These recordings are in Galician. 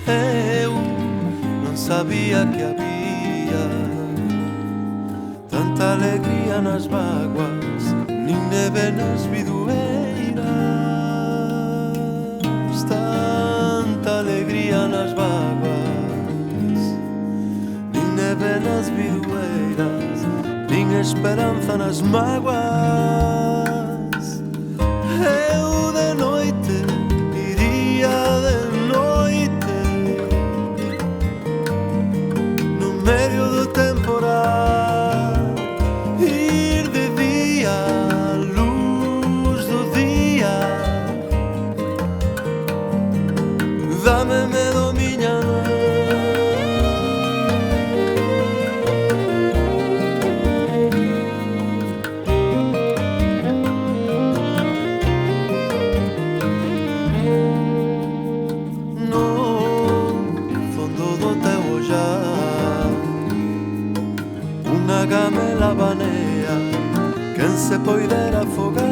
Eu non sabía que había tanta alegría nas vaguas, nin neve nas bidueiras. Tanta alegría nas vaguas, nin neve nas bidueiras, nin esperanza nas mágoas. Eu de noite iría de noite no medio do temporal, ir de día a luz do día. Dame medo miña gamela banea, quen se poidera afogar.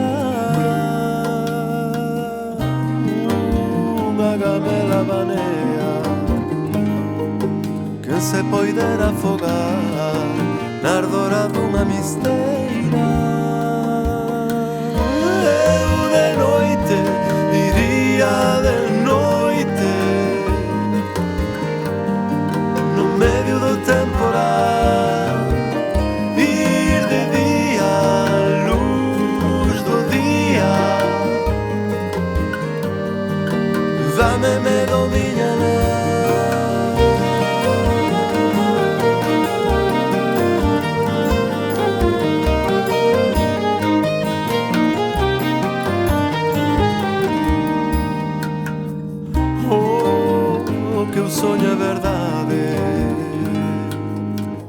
Unha gamela banea, quen se poidera afogar na ardora dunha misteira. Eu de noite iría de noite no medio do temporal, dame medo miña oh, que o soño é verdade,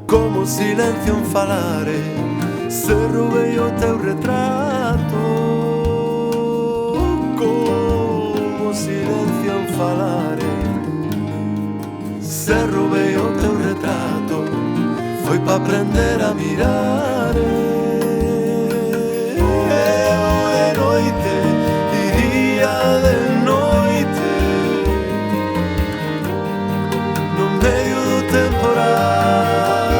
como silencio en falare, se roubei o teu retrato. Silencio en falare, se roubei o teu retrato, foi pa aprender a mirar. Eu de noite iría de noite no medio do temporal,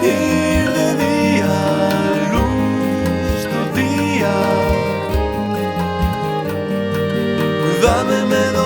ir de día a luz do día. Dame medo